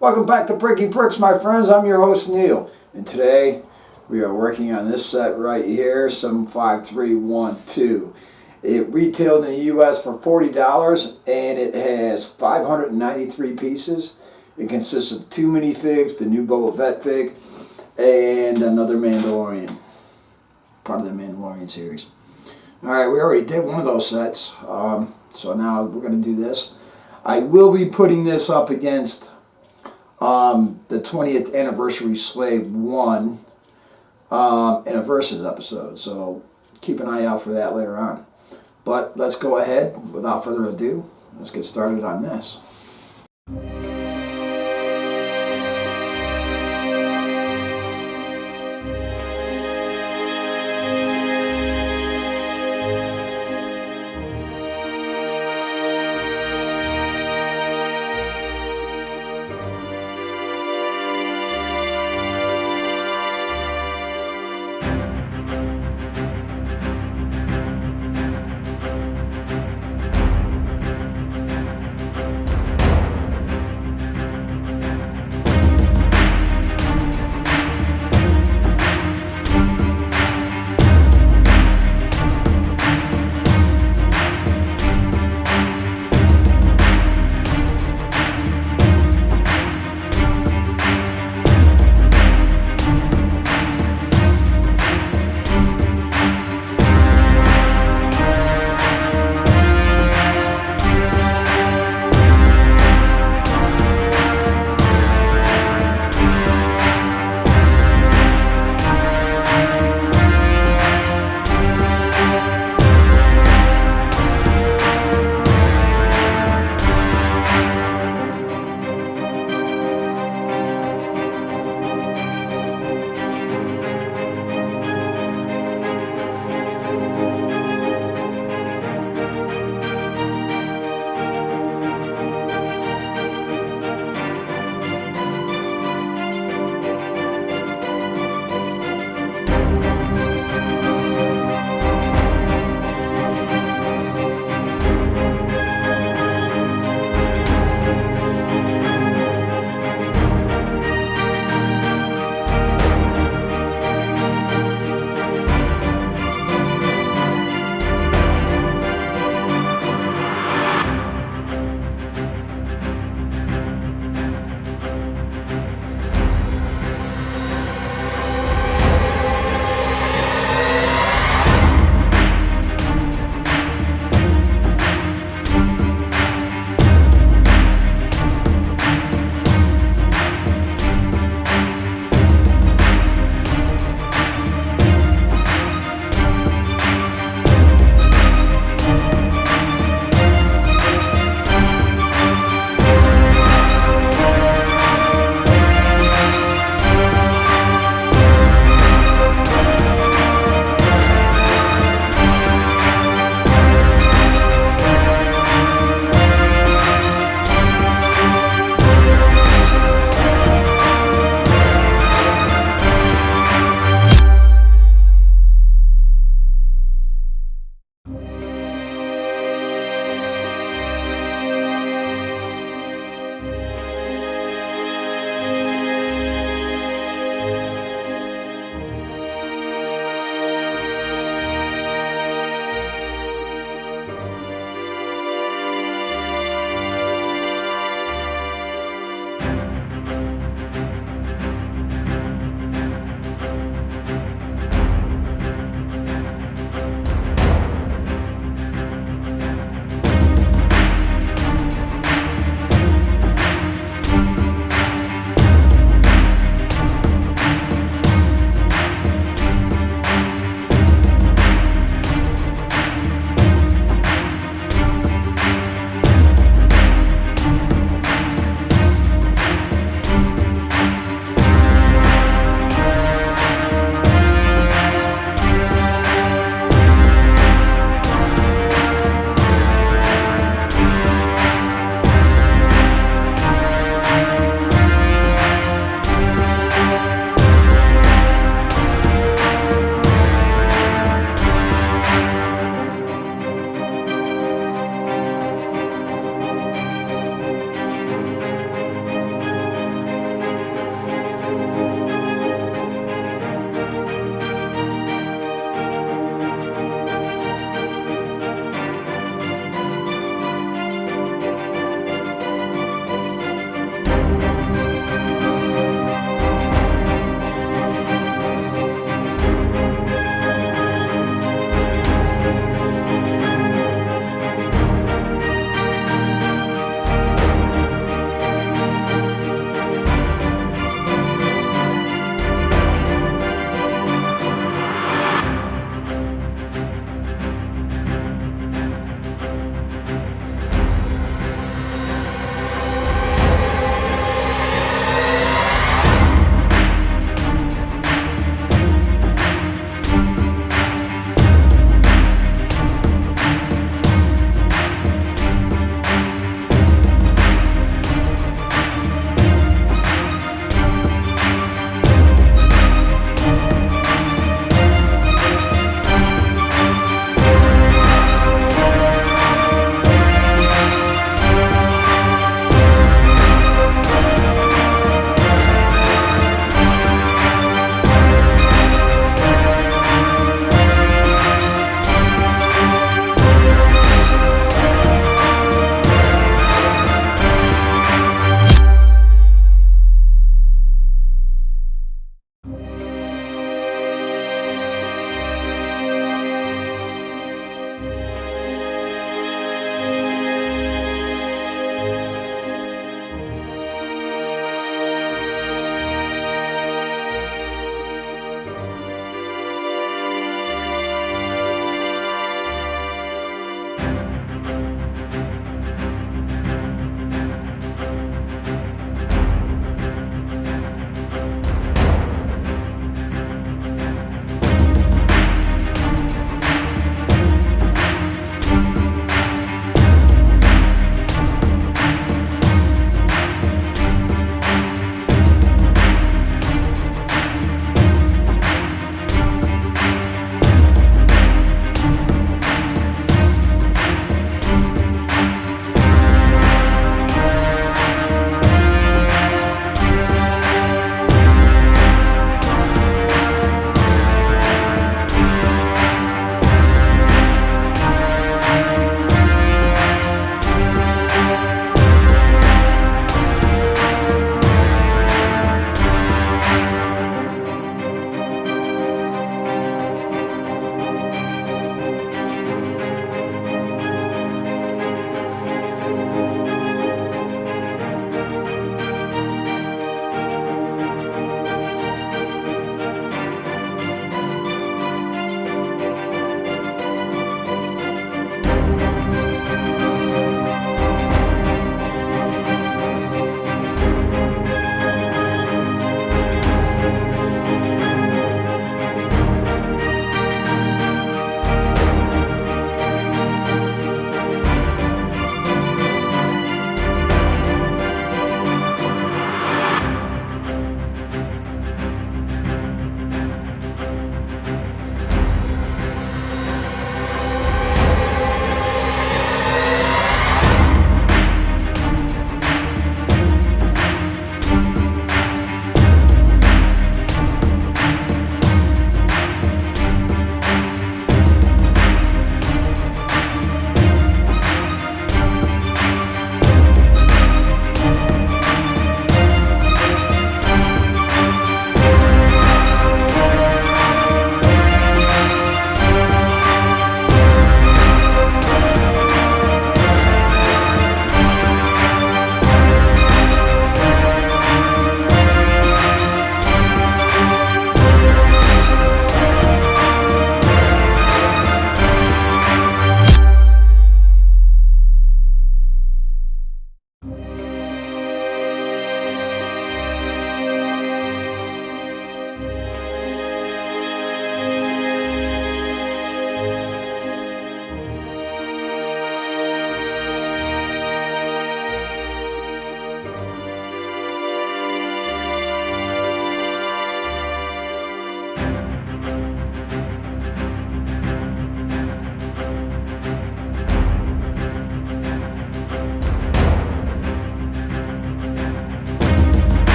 Welcome back to Breaking Bricks, my friends. I'm your host, Neil. And today we are working on this set right here, 75312. It retailed in the U.S. for $40 and it has 593 pieces. It consists of 2 minifigs, the new Boba Fett fig, and another Mandalorian, part of the Mandalorian series. Alright, we already did one of those sets, so now we're going to do this. I will be putting this up against the 20th Anniversary Slave 1 in a Versus episode, so keep an eye out for that later on. But let's go ahead, without further ado, let's get started on this.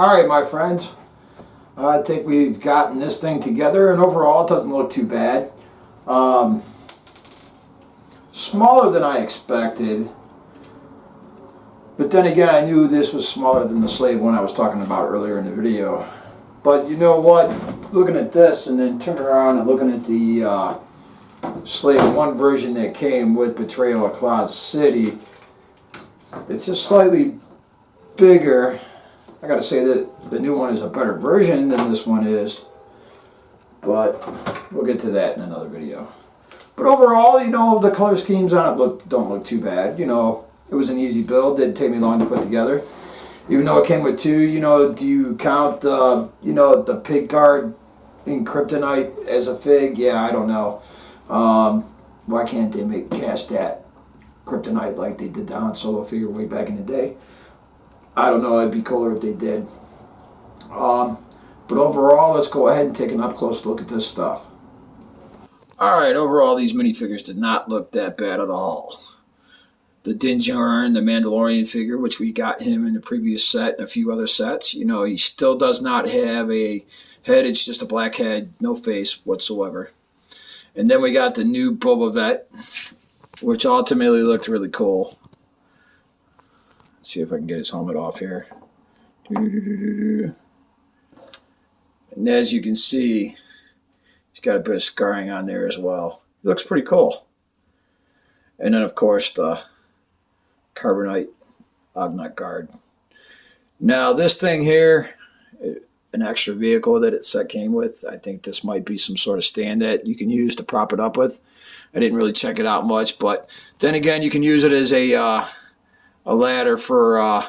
Alright, my friends. I think we've gotten this thing together, and overall it doesn't look too bad. Smaller than I expected. But then again, I knew this was smaller than the Slave one I was talking about earlier in the video. But you know what? Looking at this and then turning around and looking at the Slave 1 version that came with Betrayal of Cloud City, it's just slightly bigger. I gotta say that the new one is a better version than this one is. But we'll get to that in another video. But overall, you know, the color schemes on it don't look too bad. You know, it was an easy build. Didn't take me long to put together. Even though it came with two, you know, do you count you know, the pig guard in Kryptonite as a fig? Yeah, I don't know. Why can't they cast that Kryptonite like they did the Han Solo figure way back in the day? I don't know. It'd be cooler if they did. But overall, let's go ahead and take an up-close look at this stuff. Alright, overall, these minifigures did not look that bad at all. The Din Djarin, the Mandalorian figure, which we got him in the previous set and a few other sets, you know, he still does not have a head. It's just a black head, no face whatsoever. And then we got the new Boba Fett, which ultimately looked really cool. Let's see if I can get his helmet off here. And as you can see, he's got a bit of scarring on there as well. It looks pretty cool. And then, of course, the Carbonite Ugnaught Guard. Now, this thing here, an extra vehicle that it set came with, I think this might be some sort of stand that you can use to prop it up with. I didn't really check it out much, but then again, you can use it as a ladder for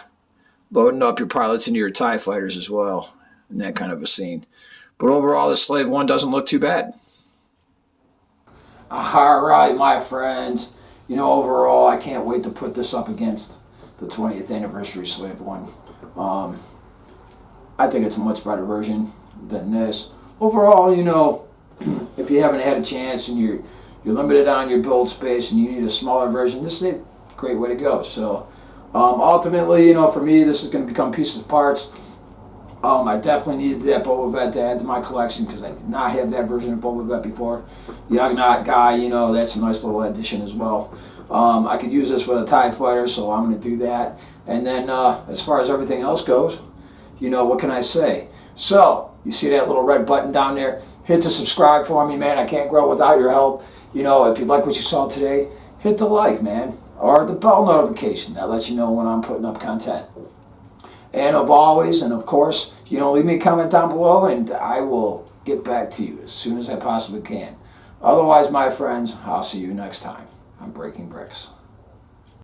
loading up your pilots into your TIE fighters as well, in that kind of a scene. But overall, the Slave 1 doesn't look too bad. Alright, my friends. You know, overall, I can't wait to put this up against the 20th anniversary Slave 1. I think it's a much better version than this. Overall, you know, if you haven't had a chance and you're limited on your build space and you need a smaller version, this is a great way to go. So, ultimately, you know, for me, this is going to become pieces and parts. I definitely needed that Boba Fett to add to my collection because I did not have that version of Boba Fett before. The Ugnaught guy, you know, that's a nice little addition as well. I could use this with a TIE fighter, so I'm going to do that. And then as far as everything else goes, you know, what can I say? So, you see that little red button down there? Hit the subscribe for me, man. I can't grow without your help. You know, if you like what you saw today, hit the like, man. Or the bell notification. That lets you know when I'm putting up content. And of course, you know, leave me a comment down below and I will get back to you as soon as I possibly can. Otherwise, my friends, I'll see you next time on Breaking Bricks.